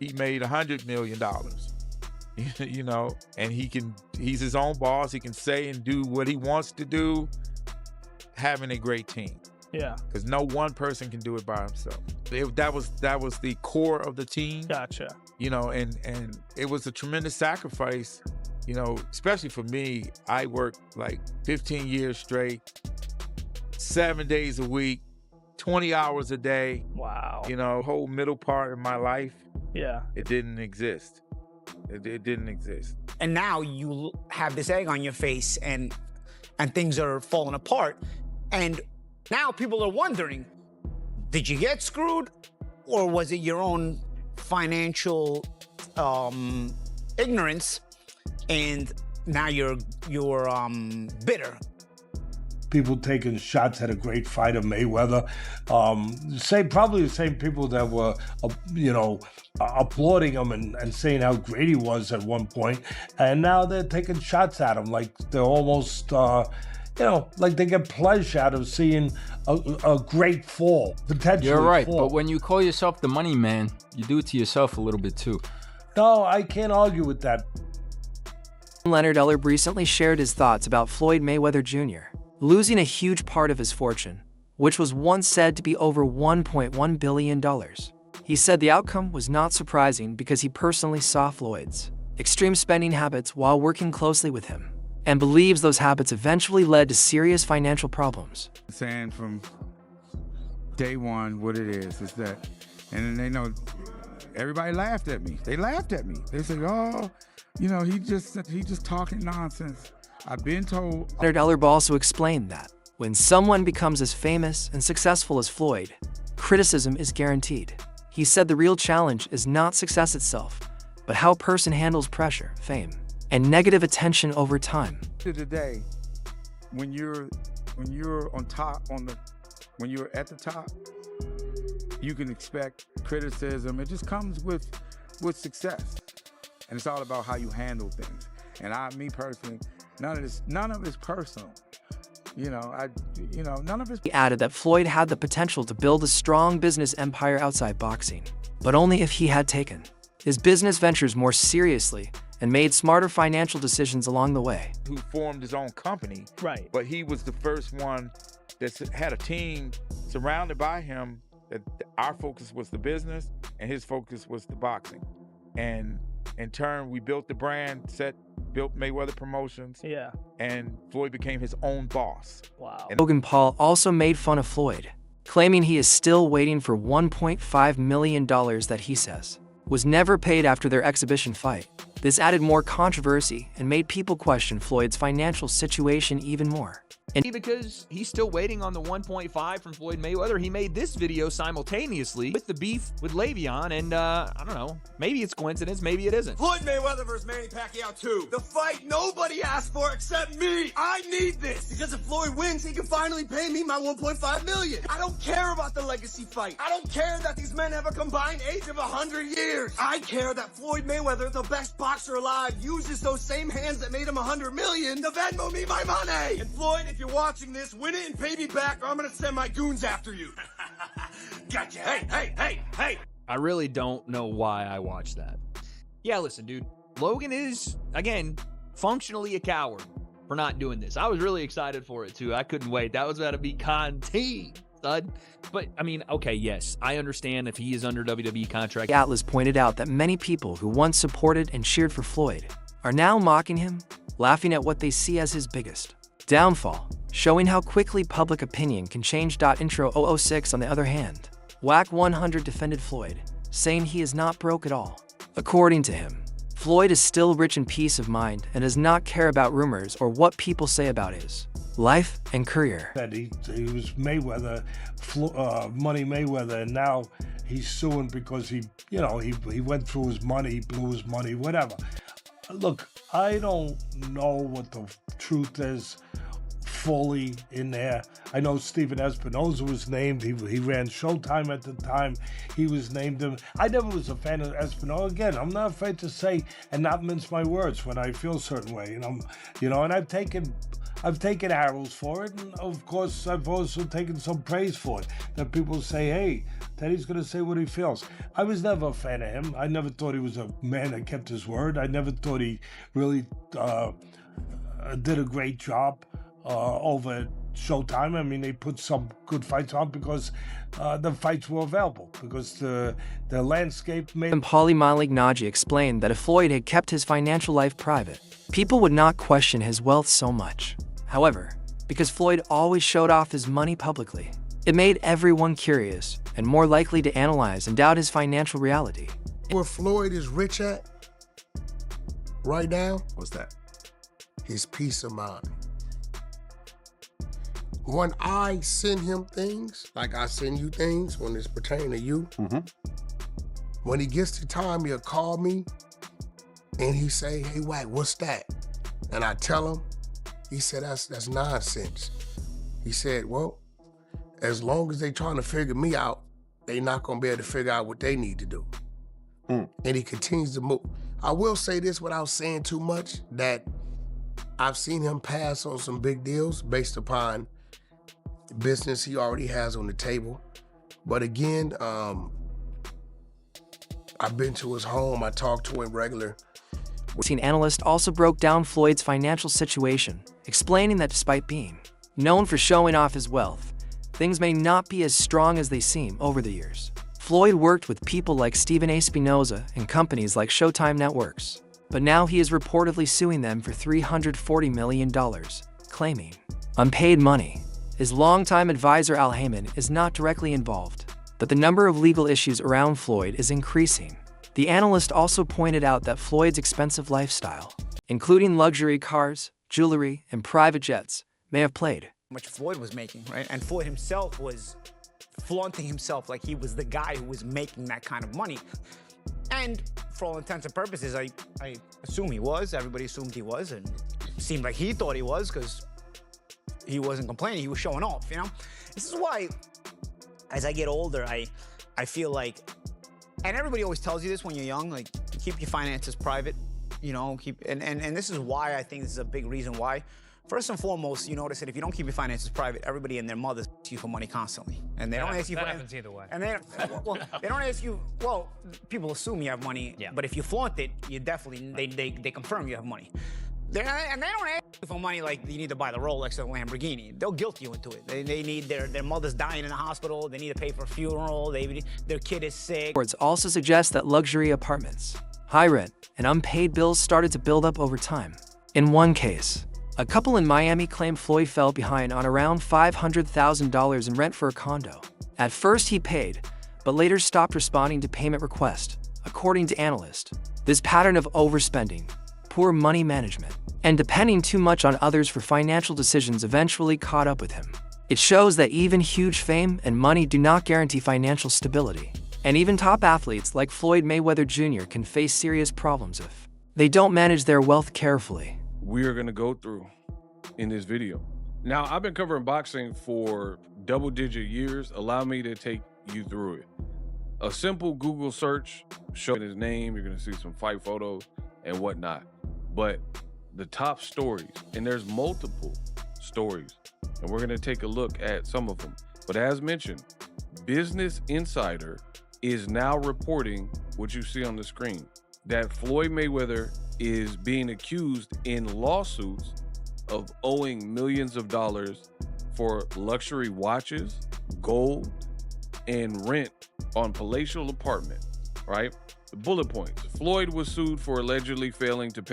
he made $100 million. You know, and he's his own boss. He can say and do what he wants to do, having a great team. Yeah. Because no one person can do it by himself. That was the core of the team. Gotcha. You know, and it was a tremendous sacrifice, you know, especially for me. I worked like 15 years straight, 7 days a week, 20 hours a day. Wow. You know, whole middle part of my life. Yeah. It didn't exist. It didn't exist. And now you have this egg on your face and things are falling apart. And now people are wondering, did you get screwed or was it your own financial ignorance and now you're bitter? People taking shots at a great fighter, Mayweather. Probably the same people that were, applauding him and saying how great he was at one point, and now they're taking shots at him like they're almost, like they get pleasure out of seeing a great fall, potentially. You're right, fall. but when you call yourself the money man, you do it to yourself a little bit too. No, I can't argue with that. Leonard Ellerbe recently shared his thoughts about Floyd Mayweather Jr. losing a huge part of his fortune, which was once said to be over $1.1 billion. He said the outcome was not surprising because he personally saw Floyd's extreme spending habits while working closely with him, and believes those habits eventually led to serious financial problems. Saying from day one what it is that, and they know, everybody laughed at me. They laughed at me. They said, oh, he just talking nonsense. I've been told. Leonard Ellerbe also explained that when someone becomes as famous and successful as Floyd, criticism is guaranteed. He said the real challenge is not success itself, but how a person handles pressure, fame, and negative attention over time. Today, when you're on top, when you're at the top, you can expect criticism. It just comes with success, and it's all about how you handle things. And me personally, none of it's personal. None of it's. He added that Floyd had the potential to build a strong business empire outside boxing, but only if he had taken his business ventures more seriously and made smarter financial decisions along the way. Who formed his own company. Right. But he was the first one that had a team surrounded by him, that our focus was the business and his focus was the boxing. And in turn, we built the brand, built Mayweather Promotions. Yeah. And Floyd became his own boss. Wow. And Logan Paul also made fun of Floyd, claiming he is still waiting for $1.5 million that he says was never paid after their exhibition fight. This added more controversy and made people question Floyd's financial situation even more. Because he's still waiting on the 1.5 from Floyd Mayweather, he made this video simultaneously with the beef with Le'Veon, and I don't know, maybe it's coincidence, maybe it isn't. Floyd Mayweather versus Manny Pacquiao 2. The fight nobody asked for except me. I need this because if Floyd wins, he can finally pay me my $1.5 million. I don't care about the legacy fight. I don't care that these men have a combined age of 100 years. I care that Floyd Mayweather, the best boxer alive, uses those same hands that made him 100 million to Venmo me my money. And Floyd, if you're watching this, win it and pay me back or I'm gonna send my goons after you. Gotcha. Hey. I really don't know why I watched that. Yeah, listen, dude. Logan is, again, functionally a coward for not doing this. I was really excited for it, too. I couldn't wait. That was about to be content, stud. But, I mean, okay, yes, I understand if he is under WWE contract. Atlas pointed out that many people who once supported and cheered for Floyd are now mocking him, laughing at what they see as his biggest downfall, showing how quickly public opinion can change. Intro 006, on the other hand, Whack 100 defended Floyd, saying he is not broke at all. According to him, Floyd is still rich in peace of mind and does not care about rumors or what people say about his life and career. That he was Mayweather, Money Mayweather, and now he's suing because he went through his money, he blew his money, whatever. Look, I don't know what the truth is fully in there. I know Steven Espinoza was named. He ran Showtime at the time. He was named him. I never was a fan of Espinoza. Again, I'm not afraid to say and not mince my words when I feel a certain way. And I've taken arrows for it, and of course I've also taken some praise for it. That people say, hey, that he's going to say what he feels. I was never a fan of him. I never thought he was a man that kept his word. I never thought he really did a great job over at Showtime. I mean, they put some good fights on because the fights were available, because the landscape made... And Paulie Malignaggi explained that if Floyd had kept his financial life private, people would not question his wealth so much. However, because Floyd always showed off his money publicly, it made everyone curious and more likely to analyze and doubt his financial reality. Where Floyd is rich at right now? What's that? His peace of mind. When I send him things, like I send you things when it's pertaining to you, when he gets the time, he'll call me and he say, hey, Wack, what's that? And I tell him, he said, that's nonsense. He said, well, as long as they trying to figure me out, they not gonna be able to figure out what they need to do. And he continues to move. I will say this without saying too much, that I've seen him pass on some big deals based upon business he already has on the table. But again, I've been to his home, I talk to him regular. An analyst also broke down Floyd's financial situation, explaining that despite being known for showing off his wealth, things may not be as strong as they seem over the years. Floyd worked with people like Stephen A. Spinoza and companies like Showtime Networks, but now he is reportedly suing them for $340 million, claiming unpaid money. His longtime advisor Al Heyman is not directly involved, but the number of legal issues around Floyd is increasing. The analyst also pointed out that Floyd's expensive lifestyle, including luxury cars, jewelry, and private jets, may have played. How much Floyd was making, right? And Floyd himself was flaunting himself like he was the guy who was making that kind of money. And for all intents and purposes, I assume he was. Everybody assumed he was, and it seemed like he thought he was because he wasn't complaining. He was showing off, you know? This is why, as I get older, I feel like, and everybody always tells you this when you're young, like, keep your finances private, you know, and this is why I think this is a big reason why. First and foremost, you notice that if you don't keep your finances private, everybody and their mothers ask you for money constantly. And they don't ask you for... That happens either way. And they don't ask you, well, people assume you have money, but if you flaunt it, you definitely, they confirm you have money. And they don't ask you for money like you need to buy the Rolex or the Lamborghini. They'll guilt you into it. They need their mother's dying in the hospital. They need to pay for a funeral. Their kid is sick. Reports also suggest that luxury apartments, high rent, and unpaid bills started to build up over time. In one case, a couple in Miami claimed Floyd fell behind on around $500,000 in rent for a condo. At first he paid, but later stopped responding to payment requests. According to analysts, this pattern of overspending, poor money management, and depending too much on others for financial decisions eventually caught up with him. It shows that even huge fame and money do not guarantee financial stability. And even top athletes like Floyd Mayweather Jr. can face serious problems if they don't manage their wealth carefully. We're gonna go through in this video. Now, I've been covering boxing for double-digit years. Allow me to take you through it. A simple Google search showing his name, you're gonna see some fight photos and whatnot. But the top stories, and there's multiple stories, and we're gonna take a look at some of them. But as mentioned, Business Insider is now reporting what you see on the screen, that Floyd Mayweather is being accused in lawsuits of owing millions of dollars for luxury watches, gold, and rent on palatial apartment, right? The bullet points. Floyd was sued for allegedly failing to pay